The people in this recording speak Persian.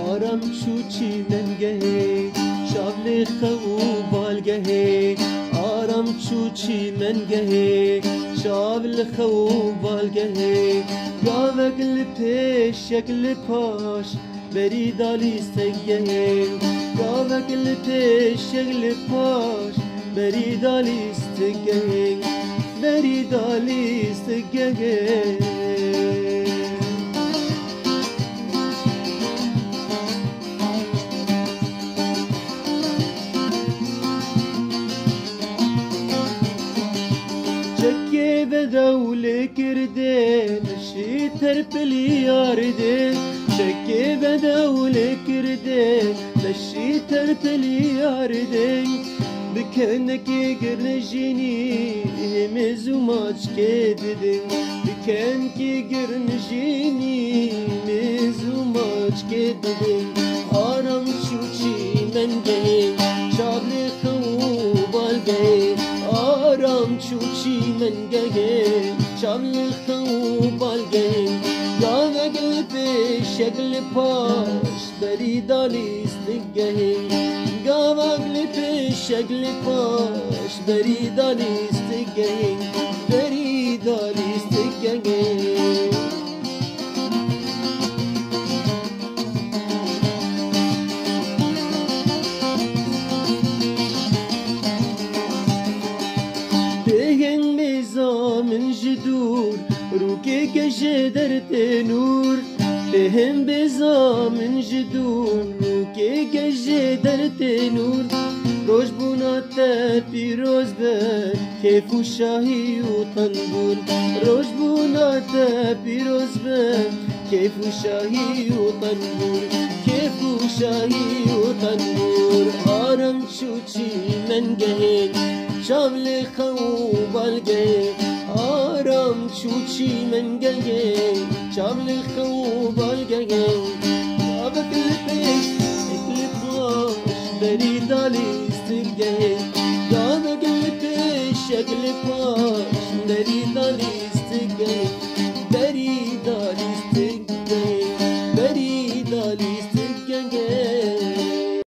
آرام چوچی منگهی شابل خو بالگهی آرام چوچی منگهی شابل خو بالگهی گاوک لپیش یک لپاش بری دالی استگهی گاوک لپیش یک لپاش بری دالی استگهی بری دالی استگهی چکی به دول کرده نشی ترپلی یارده چکی به دول کرده نشی ترپلی یارده بکنکی گرنجینی همزو ماچ که دیدن بکنکی گرنجینی همزو ماچ که دیدن آرام چوچی من گه شابل خوبال گه آرام چوچی من گه شابل خوبال گه گاوه گل شکل پاش بری دالی استگه گاوه گل شکل پاش بری دالی استگه بری دالی استگه من جدور روكي كجدر تنور بهم بزا من جدور روكي كجدر تنور روش بوناتا بيروز بر كيف شاهي وطنبور روش بوناتا بيروز بر كيف شاهي وطنبور كيف شاهي وطنبور آرام شوچي من جهين شامل خوب الگه آرام چوچی من گه شامل خوب الگه آبک لپیش اکل پاش بری دالی استگه آبک لپیش اکل پاش بری دالی استگه